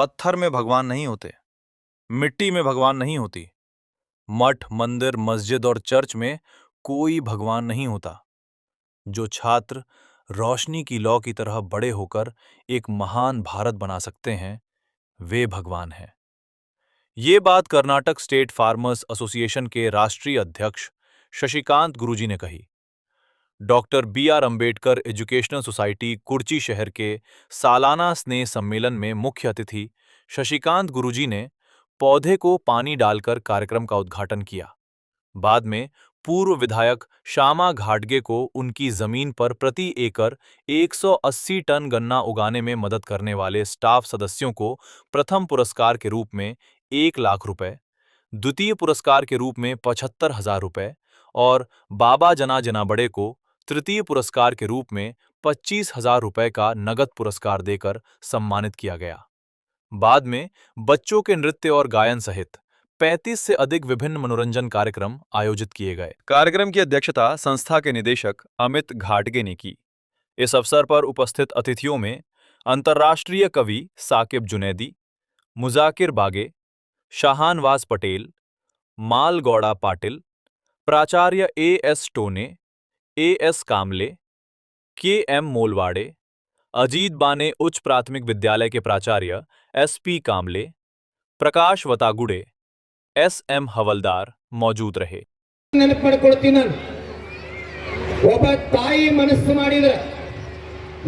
पत्थर में भगवान नहीं होते, मिट्टी में भगवान नहीं होती, मठ, मंदिर, मस्जिद और चर्च में कोई भगवान नहीं होता। जो छात्र रोशनी की लौ की तरह बड़े होकर एक महान भारत बना सकते हैं, वे भगवान हैं। ये बात कर्नाटक स्टेट फार्मर्स एसोसिएशन के राष्ट्रीय अध्यक्ष शशिकांत गुरुजी ने कही। Doctor B R. Ambedkar educational society Kurchi शहर के सालाना स्नेह सम्मेलन में मुख्य अतिथि शशिकांत गुरुजी ने पौधे को पानी डालकर कार्यक्रम का उद्घाटन किया। बाद में पूर्व विधायक श्यामा घाटगे को उनकी जमीन पर प्रति एकड़ 180 टन गन्ना उगाने में मदद करने वाले स्टाफ सदस्यों को प्रथम पुरस्कार के रूप में 1 लाख रुपए, द्वितीय पुरस्कार के रूप में 75,000 रुपए और बाबा जना जना बड़े को तृतीय पुरस्कार के रूप में 25,000 रुपए का नगद पुरस्कार देकर सम्मानित किया गया। बाद में बच्चों के नृत्य और गायन सहित 35 से अधिक विभिन्न मनोरंजन कार्यक्रम आयोजित किए गए। कार्यक्रम की अध्यक्षता संस्था के निदेशक अमित घाटगे ने की। इस अवसर पर उपस्थित अतिथियों में अंतर्राष्ट्रीय कवि साकिब जुनैदी, मुजाकिर बागे, शाहनवाज पटेल, मालगौड़ा पाटिल, प्राचार्य ए.एस. टोने, ए.एस. कामले, के.एम. मोलवाड़े, अजीत बाने उच्च प्राथमिक विद्यालय के प्राचार्य एस.पी. कामले, प्रकाश वतागुड़े, एस.एम. हवलदार मौजूद रहे। ಒಬ್ಬ ತಾಯಿ ಮನಸ್ಸು ಮಾಡಿದರೆ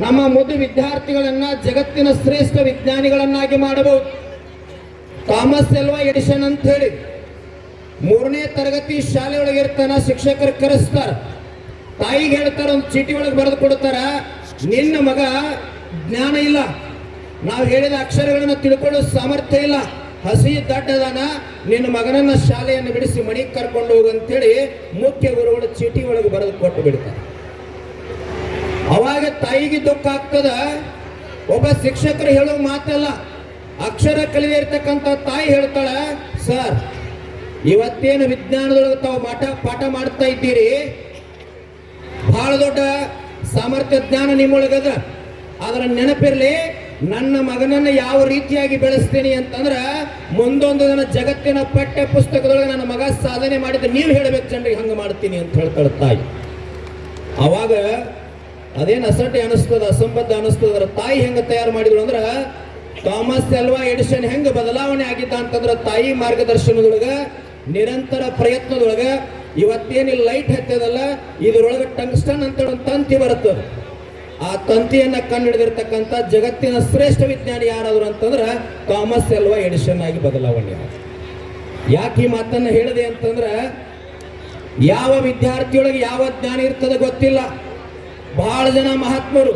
ನಮ್ಮ ಮುದ್ದು ವಿದ್ಯಾರ್ಥಿಗಳನ್ನ ಜಗತ್ತಿನ ಶ್ರೇಷ್ಠ ವಿಜ್ಞಾನಿಗಳನ್ನಾಗಿ ಮಾಡಬಹುದು. ಥಾಮಸ್ ಅಲ್ವಾ ಎಡಿಸನ್ ಅಂತ ಹೇಳಿ 3ನೇ ತರಗತಿ ಶಾಲೆ ಒಳಗೆ ಇರ್ತಾನ, ಶಿಕ್ಷಕರು ಕರೆಸ್ತಾರ, ತಾಯಿಗೆ ಹೇಳ್ತಾರ, ಒಂದು ಚೀಟಿ ಒಳಗೆ ಬರೆದು ಕೊಡ್ತಾರ, ನಿನ್ನ ಮಗ ಜ್ಞಾನ ಇಲ್ಲ, ನಾವು ಹೇಳಿದ ಅಕ್ಷರಗಳನ್ನು ತಿಳ್ಕೊಳ್ಳೋ ಸಾಮರ್ಥ್ಯ ಇಲ್ಲ, ಹಸಿ ದಡ್ಡದಾನ, ನಿನ್ನ ಮಗನನ್ನ ಶಾಲೆಯನ್ನು ಬಿಡಿಸಿ ಮನೆಗೆ ಕರ್ಕೊಂಡು ಹೋಗಂತೇಳಿ ಮುಖ್ಯ ಗುರುಗಳು ಚೀಟಿ ಒಳಗೆ ಬರೆದು ಕೊಟ್ಟು ಬಿಡ್ತಾರೆ. ಅವಾಗ ತಾಯಿಗೆ ದುಃಖ ಆಗ್ತದ. ಒಬ್ಬ ಶಿಕ್ಷಕರು ಹೇಳೋ ಮಾತಲ್ಲ, ಅಕ್ಷರ ಕಲಿದೇ ಇರ್ತಕ್ಕಂಥ ತಾಯಿ ಹೇಳ್ತಾಳ, ಸರ್ ಇವತ್ತೇನು ವಿಜ್ಞಾನದೊಳಗೆ ತಾವು ಪಾಠ ಮಾಡ್ತಾ ಇದ್ದೀರಿ, ಬಹಳ ದೊಡ್ಡ ಸಾಮರ್ಥ್ಯ ಜ್ಞಾನ ನಿಮ್ಮೊಳಗದ, ಅದರ ನೆನಪಿರಲಿ, ನನ್ನ ಮಗನನ್ನು ಯಾವ ರೀತಿಯಾಗಿ ಬೆಳೆಸ್ತೀನಿ ಅಂತಂದ್ರೆ ಮುಂದೊಂದು ದಿನ ಜಗತ್ತಿನ ಪಠ್ಯ ಪುಸ್ತಕದೊಳಗೆ ನನ್ನ ಮಗ ಸಾಧನೆ ಮಾಡಿದ್ರೆ ನೀವು ಹೇಳಬೇಕು ಜನರಿಗೆ, ಹಂಗೆ ಮಾಡ್ತೀನಿ ಅಂತ ಹೇಳ್ತಾಳೆ ತಾಯಿ. ಅವಾಗ ಅದೇನು ಅಸಡ್ಡೆ ಅನಿಸ್ತದ, ಅಸಂಬದ್ಧ ಅನಿಸ್ತದ. ಅದರ ತಾಯಿ ಹೆಂಗೆ ತಯಾರು ಮಾಡಿದ್ರು ಅಂದ್ರೆ, ಥಾಮಸ್ ಅಲ್ವಾ ಎಡಿಸನ್ ಹೆಂಗೆ ಬದಲಾವಣೆ ಆಗಿದ್ದ ಅಂತಂದ್ರೆ ತಾಯಿ ಮಾರ್ಗದರ್ಶನದೊಳಗ, ನಿರಂತರ ಪ್ರಯತ್ನದೊಳಗ ಇವತ್ತೇನು ಲೈಟ್ ಹತ್ತದಲ್ಲ, ಇದರೊಳಗೆ ಟಂಗ್ಸ್ಟನ್ ಅಂತ ಒಂದು ತಂತಿ ಬರುತ್ತದೆ. ಆ ತಂತಿಯನ್ನ ಕಂಡುಹಿಡಿದಿರ್ತಕ್ಕಂಥ ಜಗತ್ತಿನ ಶ್ರೇಷ್ಠ ವಿಜ್ಞಾನಿ ಯಾರಾದ್ರು ಅಂತಂದ್ರೆ ಥಾಮಸ್ ಅಲ್ವಾ ಎಡಿಸನ್ ಆಗಿ ಬದಲಾವಣೆ. ಯಾಕೆ ಈ ಮಾತನ್ನ ಹೇಳಿದೆ ಅಂತಂದ್ರೆ, ಯಾವ ವಿದ್ಯಾರ್ಥಿಯೊಳಗೆ ಯಾವ ಜ್ಞಾನ ಇರ್ತದೆ ಗೊತ್ತಿಲ್ಲ. ಬಹಳ ಜನ ಮಹಾತ್ಮರು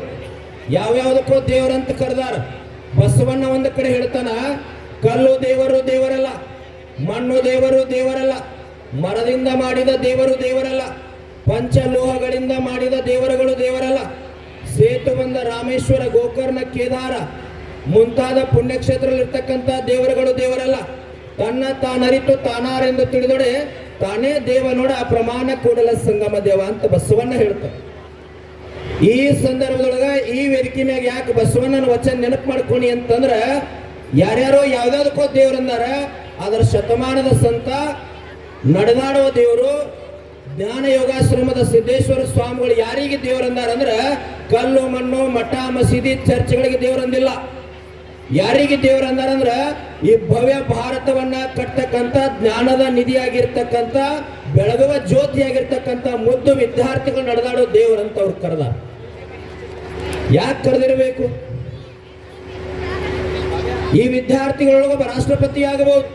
ಯಾವ್ಯಾವುದಕ್ಕೋ ದೇವರಂತ ಕರೆದಾರ. ಬಸವಣ್ಣ ಒಂದು ಕಡೆ ಹೇಳ್ತಾನ, ಕಲ್ಲು ದೇವರು ದೇವರಲ್ಲ, ಮಣ್ಣು ದೇವರು ದೇವರಲ್ಲ, ಮರದಿಂದ ಮಾಡಿದ ದೇವರು ದೇವರಲ್ಲ, ಪಂಚಲೋಹಗಳಿಂದ ಮಾಡಿದ ದೇವರುಗಳು ದೇವರಲ್ಲ, ಸೇತು ಬಂದ ರಾಮೇಶ್ವರ, ಗೋಕರ್ಣ, ಕೇದಾರ ಮುಂತಾದ ಪುಣ್ಯಕ್ಷೇತ್ರದಲ್ಲಿರ್ತಕ್ಕಂಥ ದೇವರುಗಳು ದೇವರಲ್ಲ, ತನ್ನ ತಾನರಿತು ತಾನಾರೆಂದು ತಿಳಿದೊಡೆ ತಾನೇ ದೇವ ನೋಡ ಪ್ರಮಾಣ ಕೂಡಲ ಸಂಗಮ ದೇವ ಅಂತ ಬಸವಣ್ಣ ಹೇಳ್ತಾರೆ. ಈ ಸಂದರ್ಭದೊಳಗ ಈ ವೇದಿಕೆ ಮ್ಯಾಗ ಯಾಕೆ ಬಸವಣ್ಣನ ವಚನ ನೆನಪು ಮಾಡ್ಕೊನಿ ಅಂತಂದ್ರ, ಯಾರ್ಯಾರೋ ಯಾವ್ದಾದಕ್ಕೋ ದೇವರಂದಾರ, ಅದರ ಶತಮಾನದ ಸಂತ ನಡೆದಾಡುವ ದೇವರು ಜ್ಞಾನ ಯೋಗಾಶ್ರಮದ ಸಿದ್ದೇಶ್ವರ ಸ್ವಾಮಿಗಳು ಯಾರಿಗೆ ದೇವರಂದಾರ ಅಂದ್ರೆ, ಕಲ್ಲು ಮಣ್ಣು ಮಠ ಮಸೀದಿ ಚರ್ಚ್ಗಳಿಗೆ ದೇವರಂದಿಲ್ಲ. ಯಾರಿಗೆ ದೇವರಂದಾರ ಅಂದ್ರ, ಈ ಭವ್ಯ ಭಾರತವನ್ನ ಕಟ್ಟತಕ್ಕಂಥ ಜ್ಞಾನದ ನಿಧಿಯಾಗಿರ್ತಕ್ಕಂಥ ಬೆಳಗುವ ಜ್ಯೋತಿಯಾಗಿರ್ತಕ್ಕಂಥ ಮುದ್ದು ವಿದ್ಯಾರ್ಥಿಗಳು ನಡೆದಾಡೋ ದೇವರಂತ ಅವ್ರು ಕರೆದಾರ. ಯಾಕೆ ಕರೆದಿರಬೇಕು? ಈ ವಿದ್ಯಾರ್ಥಿಗಳೊಳಗೊಬ್ಬ ರಾಷ್ಟ್ರಪತಿ ಆಗಬಹುದು,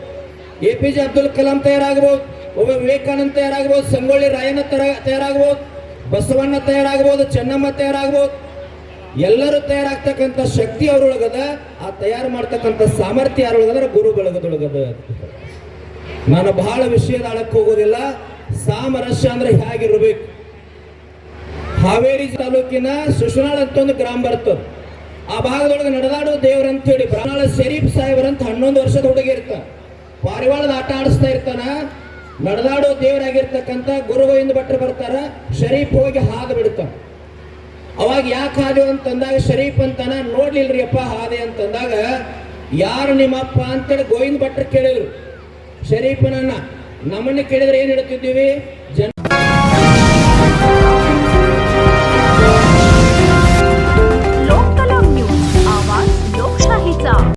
ಎ.ಪಿ.ಜೆ. ಅಬ್ದುಲ್ ಕಲಾಂ ತಯಾರಾಗಬಹುದು, ಒಬ್ಬ ವಿವೇಕಾನಂದ ತಯಾರಾಗಬಹುದು, ಸಂಗೊಳ್ಳಿ ರಾಯಣ್ಣ ತಯಾರಾಗಬಹುದು, ಬಸವಣ್ಣ ತಯಾರಾಗಬಹುದು, ಚೆನ್ನಮ್ಮ ತಯಾರಾಗಬಹುದು. ಎಲ್ಲರೂ ತಯಾರಾಗ್ತಕ್ಕಂಥ ಶಕ್ತಿ ಅವರೊಳಗದ. ಆ ತಯಾರು ಮಾಡ್ತಕ್ಕಂಥ ಸಾಮರ್ಥ್ಯ ಯಾರೊಳಗದ? ಗುರು ಬಳಗದೊಳಗದ. ನಾನು ಬಹಳ ವಿಷಯದ ಆಳಕ್ಕೆ ಹೋಗೋದಿಲ್ಲ. ಸಾಮರಸ್ಯ ಅಂದ್ರೆ ಹೇಗಿರ್ಬೇಕು? ಹಾವೇರಿ ತಾಲೂಕಿನ ಸುಶನಾಳ್ ಅಂತ ಒಂದು ಗ್ರಾಮ ಬರ್ತದೆ. ಆ ಭಾಗದೊಳಗೆ ನಡೆದಾಡೋ ದೇವರಂತ ಹೇಳಿ ಬ್ರಾಹ್ಮಣ ಶರೀಫ್ ಸಾಹೇಬರಂತ 11 ವರ್ಷದ ಹುಡುಗಿ ಇರ್ತಾನೆ. ಪಾರಿವಾಳದ ಆಟ ಆಡಿಸ್ತಾ ಇರ್ತಾನ. ನಡೆದಾಡೋ ದೇವರಾಗಿರ್ತಕ್ಕಂಥ ಗುರು ಗೋವಿಂದ ಭಟ್ರು ಬರ್ತಾರ. ಶರೀಫ್ ಹೋಗಿ ಹಾದು ಬಿಡ್ತಾನ. ಅವಾಗ ಯಾಕೆ ಹಾದು ಅಂತಂದಾಗ ಶರೀಫ್ ಅಂತಾನ, ನೋಡ್ಲಿಲ್ರಿ ಅಪ್ಪ ಹಾದೆ ಅಂತಂದಾಗ, ಯಾರು ನಿಮ್ಮಪ್ಪ ಅಂತೇಳಿ ಗೋವಿಂದ ಭಟ್ರು ಕೇಳಿದ್ರು. ಶರೀಫನನ್ನ ನಮ್ಮನ್ನ ಕೇಳಿದ್ರೆ ಏನ್ ಹೇಳ್ತಿದ್ದೀವಿ?